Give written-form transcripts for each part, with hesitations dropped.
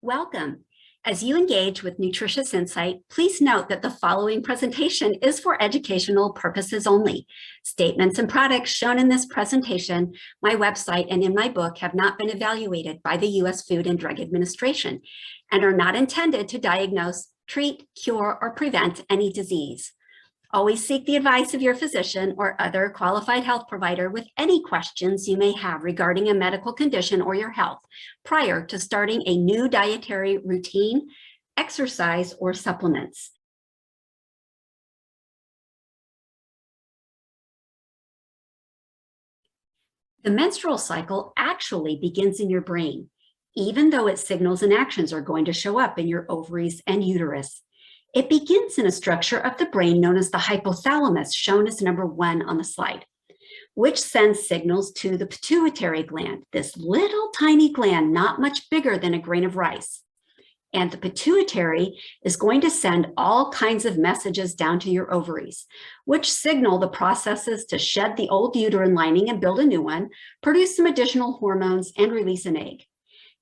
Welcome. As you engage with Nutritious Insight, please note that the following presentation is for educational purposes only. Statements and products shown in this presentation, my website, and in my book have not been evaluated by the U.S. Food and Drug Administration and are not intended to diagnose, treat, cure, or prevent any disease. Always seek the advice of your physician or other qualified health provider with any questions you may have regarding a medical condition or your health prior to starting a new dietary routine, exercise, or supplements. The menstrual cycle actually begins in your brain, even though its signals and actions are going to show up in your ovaries and uterus. It begins in a structure of the brain known as the hypothalamus, shown as number 1 on the slide, which sends signals to the pituitary gland, this little tiny gland, not much bigger than a grain of rice. And the pituitary is going to send all kinds of messages down to your ovaries, which signal the processes to shed the old uterine lining and build a new one, produce some additional hormones, and release an egg.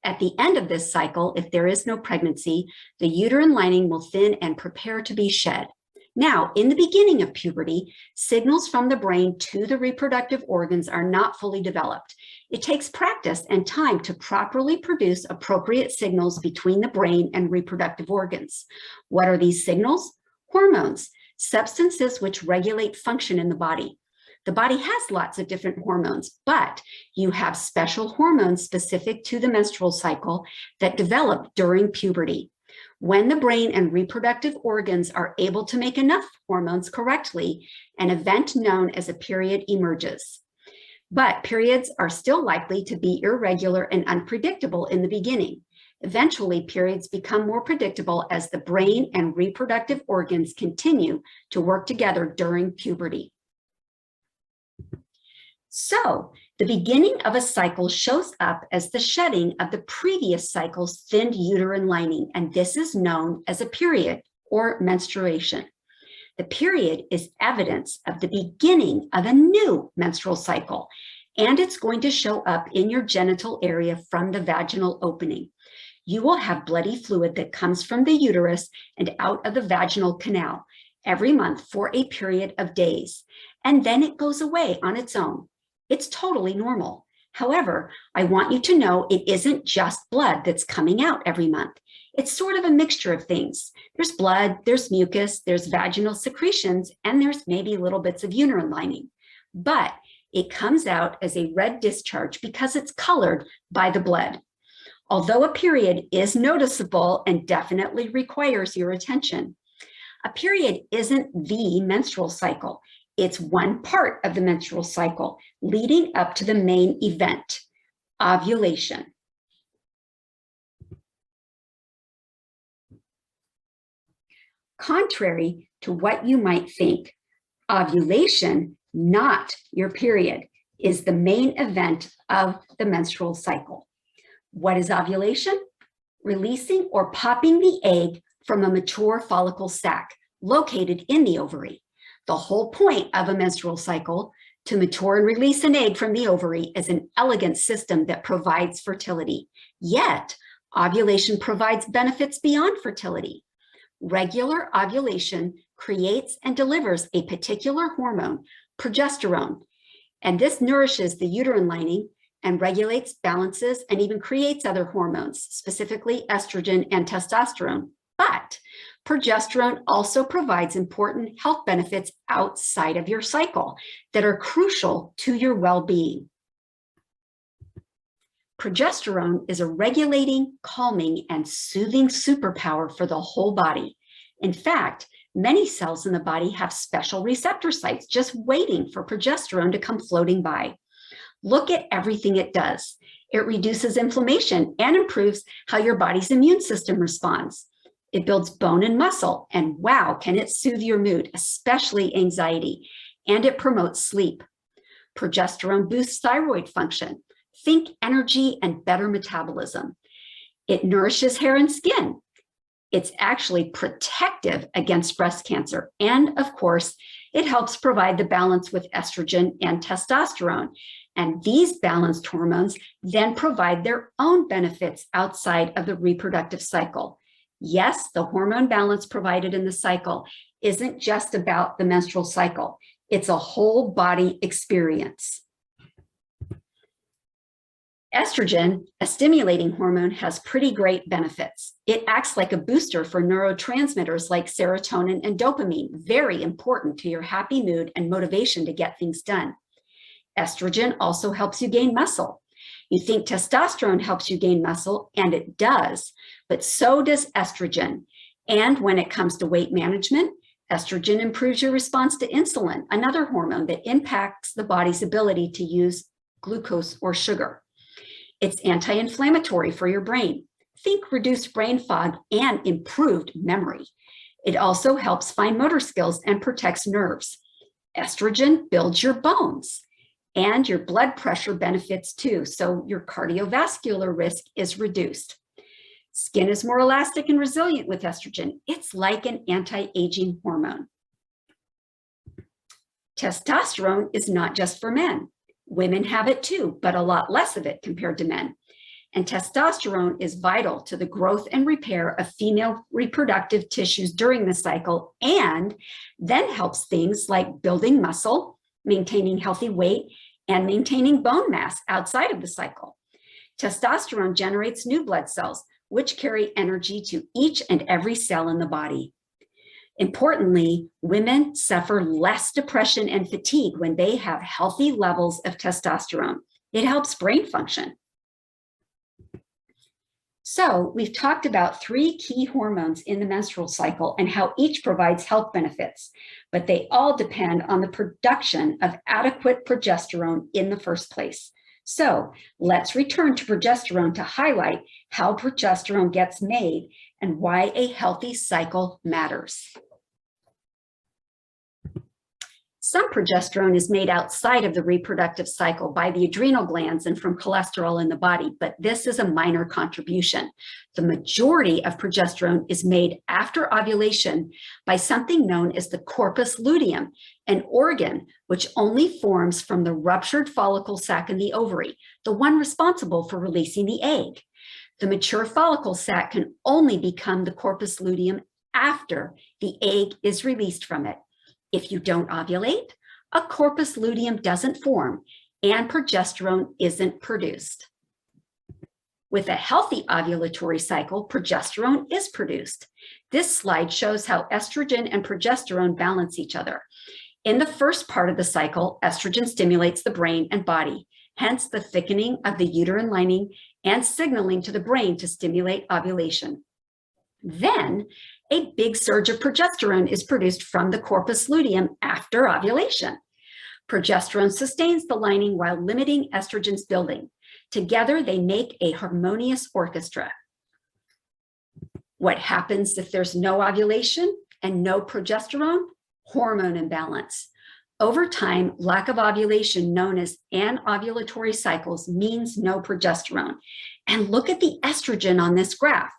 At the end of this cycle, if there is no pregnancy, the uterine lining will thin and prepare to be shed. Now, in the beginning of puberty, signals from the brain to the reproductive organs are not fully developed. It takes practice and time to properly produce appropriate signals between the brain and reproductive organs. What are these signals? Hormones, substances which regulate function in the body. The body has lots of different hormones, but you have special hormones specific to the menstrual cycle that develop during puberty. When the brain and reproductive organs are able to make enough hormones correctly, an event known as a period emerges. But periods are still likely to be irregular and unpredictable in the beginning. Eventually, periods become more predictable as the brain and reproductive organs continue to work together during puberty. So, the beginning of a cycle shows up as the shedding of the previous cycle's thinned uterine lining, and this is known as a period or menstruation. The period is evidence of the beginning of a new menstrual cycle, and it's going to show up in your genital area from the vaginal opening. You will have bloody fluid that comes from the uterus and out of the vaginal canal every month for a period of days, and then it goes away on its own. It's totally normal. However, I want you to know it isn't just blood that's coming out every month. It's sort of a mixture of things. There's blood, there's mucus, there's vaginal secretions, and there's maybe little bits of uterine lining. But it comes out as a red discharge because it's colored by the blood. Although a period is noticeable and definitely requires your attention, a period isn't the menstrual cycle. It's one part of the menstrual cycle leading up to the main event, ovulation. Contrary to what you might think, ovulation, not your period, is the main event of the menstrual cycle. What is ovulation? Releasing or popping the egg from a mature follicle sac located in the ovary. The whole point of a menstrual cycle, to mature and release an egg from the ovary, is an elegant system that provides fertility. Yet, ovulation provides benefits beyond fertility. Regular ovulation creates and delivers a particular hormone, progesterone, and this nourishes the uterine lining and regulates, balances, and even creates other hormones, specifically estrogen and testosterone. But progesterone also provides important health benefits outside of your cycle that are crucial to your well-being. Progesterone is a regulating, calming, and soothing superpower for the whole body. In fact, many cells in the body have special receptor sites just waiting for progesterone to come floating by. Look at everything it does. It reduces inflammation and improves how your body's immune system responds. It builds bone and muscle, and wow, can it soothe your mood, especially anxiety, and it promotes sleep. Progesterone boosts thyroid function. Think energy and better metabolism. It nourishes hair and skin. It's actually protective against breast cancer. And of course, it helps provide the balance with estrogen and testosterone. And these balanced hormones then provide their own benefits outside of the reproductive cycle. Yes, the hormone balance provided in the cycle isn't just about the menstrual cycle. It's a whole body experience. Estrogen, a stimulating hormone, has pretty great benefits. It acts like a booster for neurotransmitters like serotonin and dopamine, very important to your happy mood and motivation to get things done. Estrogen also helps you gain muscle. You think testosterone helps you gain muscle, and it does, but so does estrogen. And when it comes to weight management, estrogen improves your response to insulin, another hormone that impacts the body's ability to use glucose or sugar. It's anti-inflammatory for your brain. Think reduced brain fog and improved memory. It also helps fine motor skills and protects nerves. Estrogen builds your bones, and your blood pressure benefits too, so your cardiovascular risk is reduced. Skin is more elastic and resilient with estrogen. It's like an anti-aging hormone. Testosterone is not just for men. Women have it too, but a lot less of it compared to men. And testosterone is vital to the growth and repair of female reproductive tissues during the cycle, and then helps things like building muscle, maintaining healthy weight, and maintaining bone mass outside of the cycle. Testosterone generates new blood cells, which carry energy to each and every cell in the body. Importantly, women suffer less depression and fatigue when they have healthy levels of testosterone. It helps brain function. So we've talked about 3 key hormones in the menstrual cycle and how each provides health benefits, but they all depend on the production of adequate progesterone in the first place. So let's return to progesterone to highlight how progesterone gets made and why a healthy cycle matters. Some progesterone is made outside of the reproductive cycle by the adrenal glands and from cholesterol in the body, but this is a minor contribution. The majority of progesterone is made after ovulation by something known as the corpus luteum, an organ which only forms from the ruptured follicle sac in the ovary, the one responsible for releasing the egg. The mature follicle sac can only become the corpus luteum after the egg is released from it. If you don't ovulate, a corpus luteum doesn't form and progesterone isn't produced. With a healthy ovulatory cycle, progesterone is produced. This slide shows how estrogen and progesterone balance each other. In the first part of the cycle, estrogen stimulates the brain and body, hence the thickening of the uterine lining and signaling to the brain to stimulate ovulation. Then, a big surge of progesterone is produced from the corpus luteum after ovulation. Progesterone sustains the lining while limiting estrogen's building. Together, they make a harmonious orchestra. What happens if there's no ovulation and no progesterone? Hormone imbalance. Over time, lack of ovulation, known as anovulatory cycles, means no progesterone. And look at the estrogen on this graph.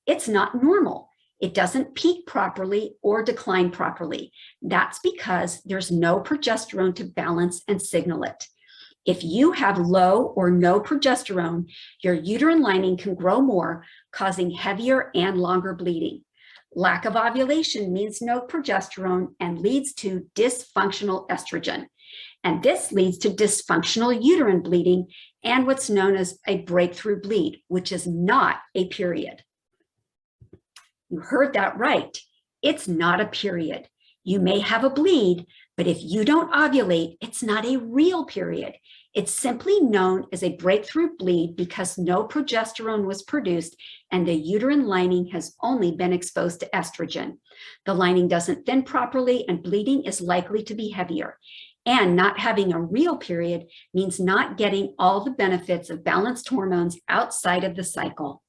It's not normal. It doesn't peak properly or decline properly. That's because there's no progesterone to balance and signal it. If you have low or no progesterone, your uterine lining can grow more, causing heavier and longer bleeding. Lack of ovulation means no progesterone and leads to dysfunctional estrogen. And this leads to dysfunctional uterine bleeding and what's known as a breakthrough bleed, which is not a period. You heard that right. It's not a period. You may have a bleed, but if you don't ovulate, it's not a real period. It's simply known as a breakthrough bleed because no progesterone was produced and the uterine lining has only been exposed to estrogen. The lining doesn't thin properly and bleeding is likely to be heavier. And not having a real period means not getting all the benefits of balanced hormones outside of the cycle.